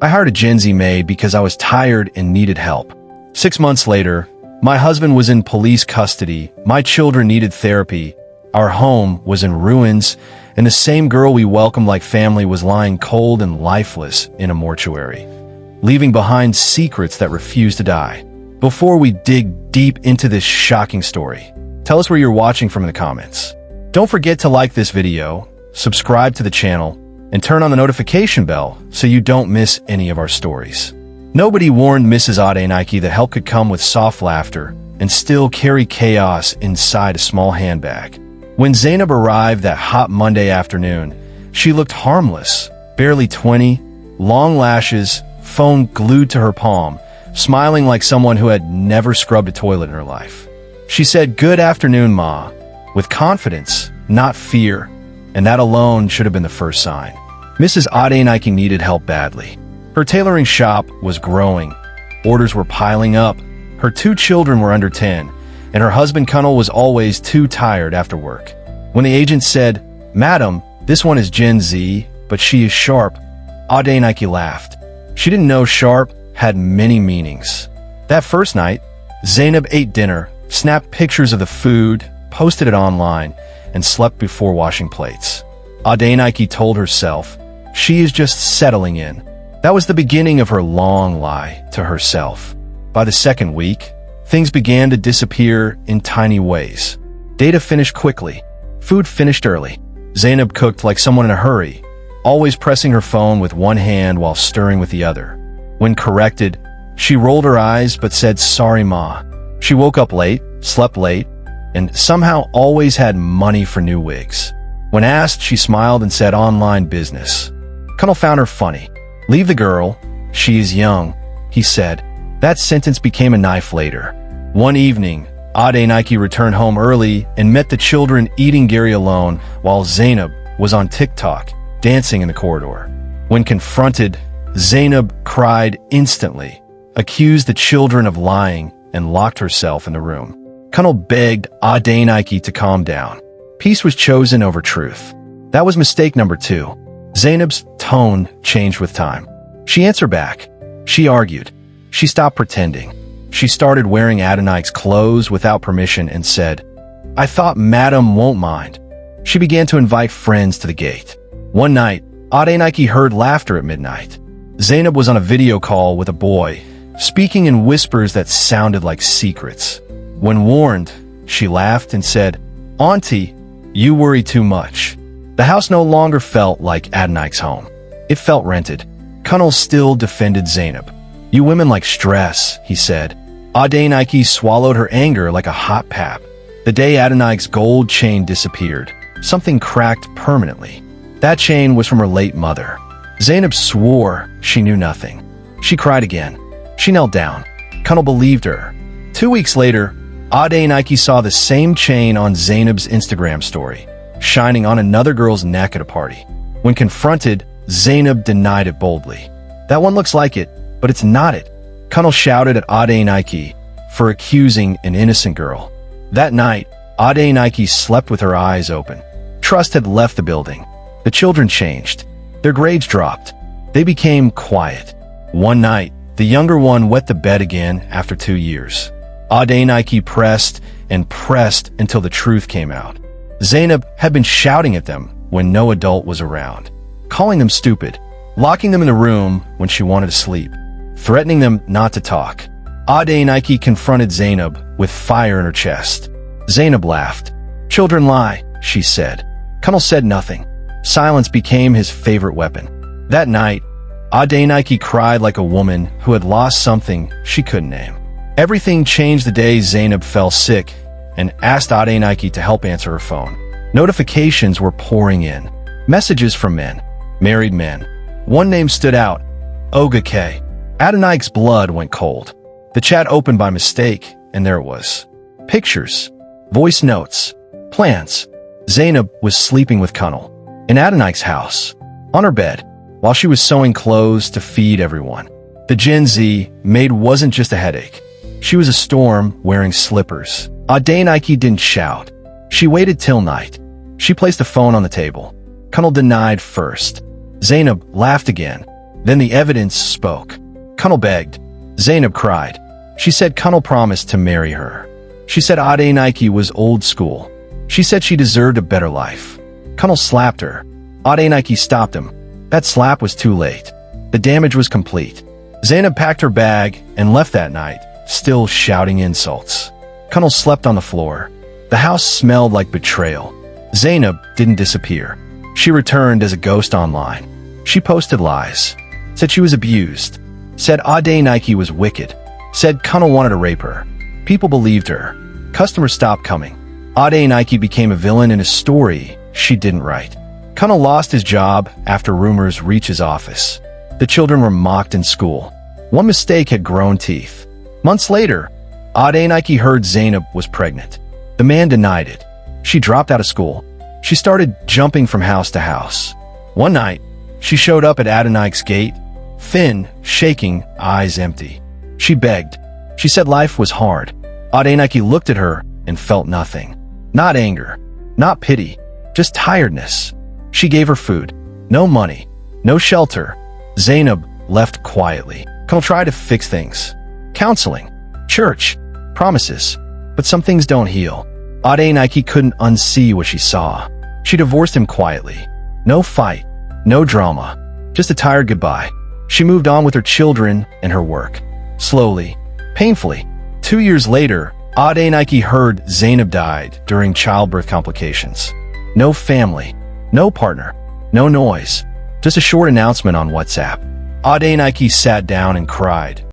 I hired a Gen Z maid because I was tired and needed help. 6 months later, my husband was in police custody, my children needed therapy, our home was in ruins, and the same girl we welcomed like family was lying cold and lifeless in a mortuary, leaving behind secrets that refuse to die. Before we dig deep into this shocking story, tell us where you're watching from in the comments. Don't forget to like this video, subscribe to the channel, and turn on the notification bell so you don't miss any of our stories. Nobody warned Mrs. Adenike that help could come with soft laughter and still carry chaos inside a small handbag. When Zainab arrived that hot Monday afternoon, she looked harmless, barely 20, long lashes, phone glued to her palm, smiling like someone who had never scrubbed a toilet in her life. She said, "Good afternoon, Ma," with confidence, not fear, and that alone should have been the first sign. Mrs. Adenike needed help badly. Her tailoring shop was growing. Orders were piling up. Her 2 children were under 10, and her husband Kunal was always too tired after work. When the agent said, "Madam, this one is Gen Z, but she is sharp," Adenike laughed. She didn't know sharp had many meanings. That first night, Zainab ate dinner, snapped pictures of the food, posted it online, and slept before washing plates. Adenike told herself, she is just settling in. That was the beginning of her long lie to herself. By the second week, things began to disappear in tiny ways. Data finished quickly. Food finished early. Zainab cooked like someone in a hurry, always pressing her phone with one hand while stirring with the other. When corrected, she rolled her eyes but said, "Sorry, Ma." She woke up late, slept late, and somehow always had money for new wigs. When asked, she smiled and said, "Online business." Kunal found her funny. "Leave the girl. She is young," he said. That sentence became a knife later. One evening, Adenike returned home early and met the children eating Gary alone while Zainab was on TikTok, dancing in the corridor. When confronted, Zainab cried instantly, accused the children of lying, and locked herself in the room. Kunal begged Adenike to calm down. Peace was chosen over truth. That was mistake number 2. Zainab's tone changed with time. She answered back. She argued. She stopped pretending. She started wearing Adenike's clothes without permission and said, "I thought Madam won't mind." She began to invite friends to the gate. One night, Adenike heard laughter at midnight. Zainab was on a video call with a boy, speaking in whispers that sounded like secrets. When warned, she laughed and said, "Auntie, you worry too much." The house no longer felt like Adenike's home. It felt rented. Kunal still defended Zainab. "You women like stress," he said. Adenike swallowed her anger like a hot pap. The day Adenike's gold chain disappeared, something cracked permanently. That chain was from her late mother. Zainab swore she knew nothing. She cried again. She knelt down. Kunal believed her. 2 weeks later, Adenike saw the same chain on Zainab's Instagram story, shining on another girl's neck at a party. When confronted, Zainab denied it boldly. "That one looks like it, but it's not it." Kunal shouted at Adenike for accusing an innocent girl. That night, Adenike slept with her eyes open. Trust had left the building. The children changed. Their grades dropped. They became quiet. One night, the younger one wet the bed again after 2 years. Adenike pressed and pressed until the truth came out. Zainab had been shouting at them when no adult was around, calling them stupid, locking them in the room when she wanted to sleep, threatening them not to talk. Adenike confronted Zainab with fire in her chest. Zainab laughed. "Children lie," she said. Kunal said nothing. Silence became his favorite weapon. That night, Adenike cried like a woman who had lost something she couldn't name. Everything changed the day Zainab fell sick and asked Adenike to help answer her phone. Notifications were pouring in. Messages from men. Married men. One name stood out. Oga K. Adenike's blood went cold. The chat opened by mistake, and there it was. Pictures. Voice notes. Plans. Zainab was sleeping with Kunal in Adenike's house, on her bed, while she was sewing clothes to feed everyone. The Gen Z Maid wasn't just a headache. She was a storm wearing slippers. Adenike didn't shout. She waited till night. She placed the phone on the table. Kunal denied first. Zainab laughed again. Then the evidence spoke. Kunal begged. Zainab cried. She said Kunal promised to marry her. She said Adenike was old school. She said she deserved a better life. Kunal slapped her. Adenike stopped him. That slap was too late. The damage was complete. Zainab packed her bag and left that night, still shouting insults. Kunal slept on the floor. The house smelled like betrayal. Zainab didn't disappear. She returned as a ghost online. She posted lies. Said she was abused. Said Adenike was wicked. Said Kunal wanted to rape her. People believed her. Customers stopped coming. Adenike became a villain in a story she didn't write. Kunal lost his job after rumors reached his office. The children were mocked in school. One mistake had grown teeth. Months later, Adenike heard Zainab was pregnant. The man denied it. She dropped out of school. She started jumping from house to house. One night, she showed up at Adenike's gate, thin, shaking, eyes empty. She begged. She said life was hard. Adenike looked at her and felt nothing. Not anger, not pity, just tiredness. She gave her food. No money, no shelter. Zainab left quietly. Kunal tried to fix things. Counseling, church, promises. But some things don't heal. Adenike couldn't unsee what she saw. She divorced him quietly. No fight, no drama, just a tired goodbye. She moved on with her children and her work. Slowly, painfully. 2 years later, Adenike heard Zainab died during childbirth complications. No family, no partner, no noise, just a short announcement on WhatsApp. Adenike sat down and cried.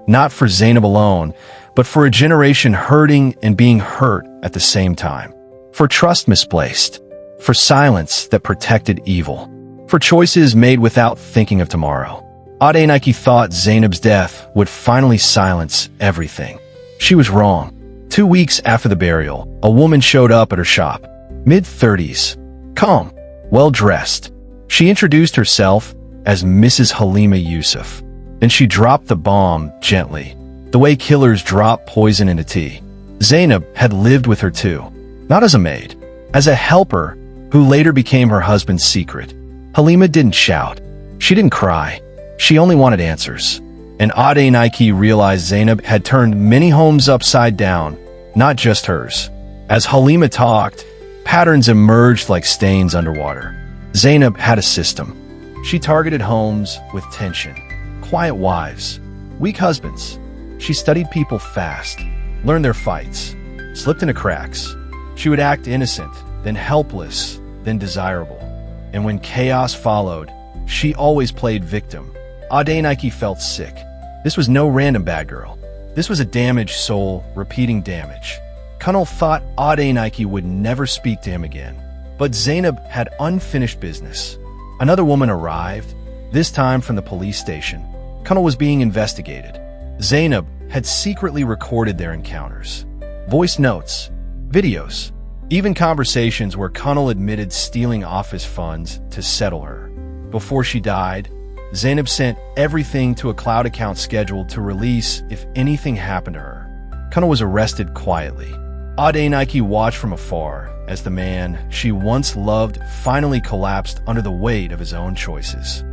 Not for Zainab alone, but for a generation hurting and being hurt at the same time. For trust misplaced. For silence that protected evil. For choices made without thinking of tomorrow. Adenike thought Zainab's death would finally silence everything. She was wrong. 2 weeks after the burial, a woman showed up at her shop. Mid-30s. Calm. Well-dressed. She introduced herself as Mrs. Halima Yusuf. Then she dropped the bomb gently, the way killers drop poison into tea. Zainab had lived with her too. Not as a maid. As a helper who later became her husband's secret. Halima didn't shout. She didn't cry. She only wanted answers. And Adenike realized Zainab had turned many homes upside down, not just hers. As Halima talked, patterns emerged like stains underwater. Zainab had a system. She targeted homes with tension. Quiet wives. Weak husbands. She studied people fast, learned their fights, slipped into cracks. She would act innocent, then helpless, then desirable. And when chaos followed, she always played victim. Adenike felt sick. This was no random bad girl. This was a damaged soul repeating damage. Kunal thought Adenike would never speak to him again. But Zainab had unfinished business. Another woman arrived, this time from the police station. Kunal was being investigated. Zainab had secretly recorded their encounters. Voice notes, videos, even conversations where Kunal admitted stealing office funds to settle her. Before she died, Zainab sent everything to a cloud account scheduled to release if anything happened to her. Kunal was arrested quietly. Adenike watched from afar as the man she once loved finally collapsed under the weight of his own choices.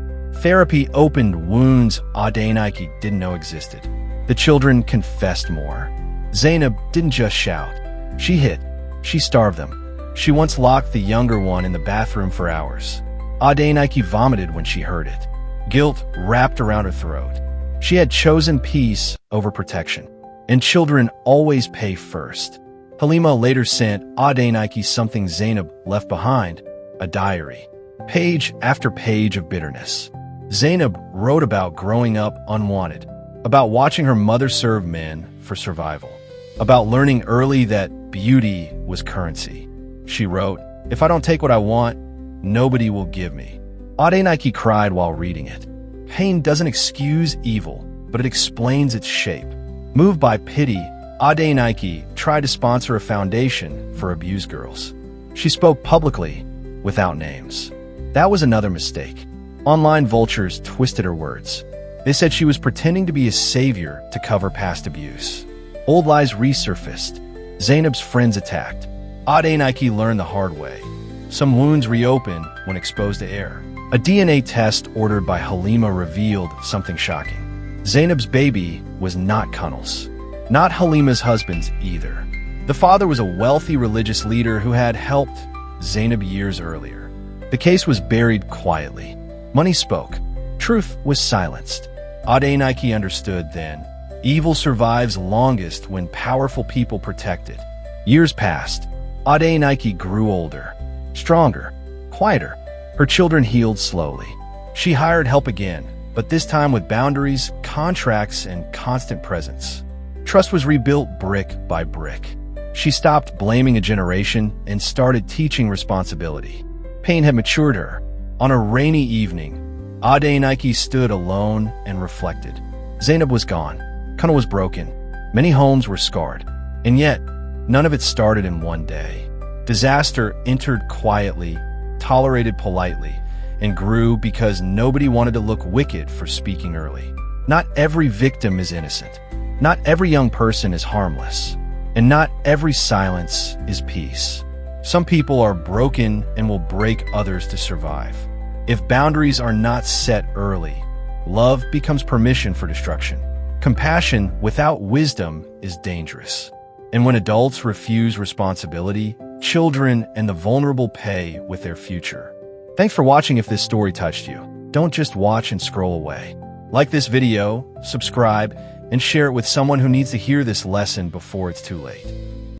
Therapy opened wounds Adenike didn't know existed. The children confessed more. Zainab didn't just shout. She hit. She starved them. She once locked the younger one in the bathroom for hours. Adenike vomited when she heard it. Guilt wrapped around her throat. She had chosen peace over protection. And children always pay first. Halima later sent Adenike something Zainab left behind, a diary. Page after page of bitterness. Zainab wrote about growing up unwanted, about watching her mother serve men for survival, about learning early that beauty was currency. She wrote, "If I don't take what I want, nobody will give me." Adenike cried while reading it. Pain doesn't excuse evil, but it explains its shape. Moved by pity, Adenike tried to sponsor a foundation for abused girls. She spoke publicly, without names. That was another mistake. Online vultures twisted her words. They said she was pretending to be a savior to cover past abuse. Old lies resurfaced. Zainab's friends attacked. Adenike learned the hard way. Some wounds reopen when exposed to air. A DNA test ordered by Halima revealed something shocking. Zainab's baby was not Kunal's, not Halima's husband's either. The father was a wealthy religious leader who had helped Zainab years earlier. The case was buried quietly. Money spoke. Truth was silenced. Adenike understood then. Evil survives longest when powerful people protect it. Years passed. Adenike grew older, stronger, quieter. Her children healed slowly. She hired help again, but this time with boundaries, contracts, and constant presence. Trust was rebuilt brick by brick. She stopped blaming a generation and started teaching responsibility. Pain had matured her. On a rainy evening, Adenike stood alone and reflected. Zainab was gone. Kunal was broken. Many homes were scarred. And yet, none of it started in one day. Disaster entered quietly, tolerated politely, and grew because nobody wanted to look wicked for speaking early. Not every victim is innocent. Not every young person is harmless. And not every silence is peace. Some people are broken and will break others to survive. If boundaries are not set early, love becomes permission for destruction. Compassion without wisdom is dangerous. And when adults refuse responsibility, children and the vulnerable pay with their future. Thanks for watching. If this story touched you, don't just watch and scroll away. Like this video, subscribe, and share it with someone who needs to hear this lesson before it's too late.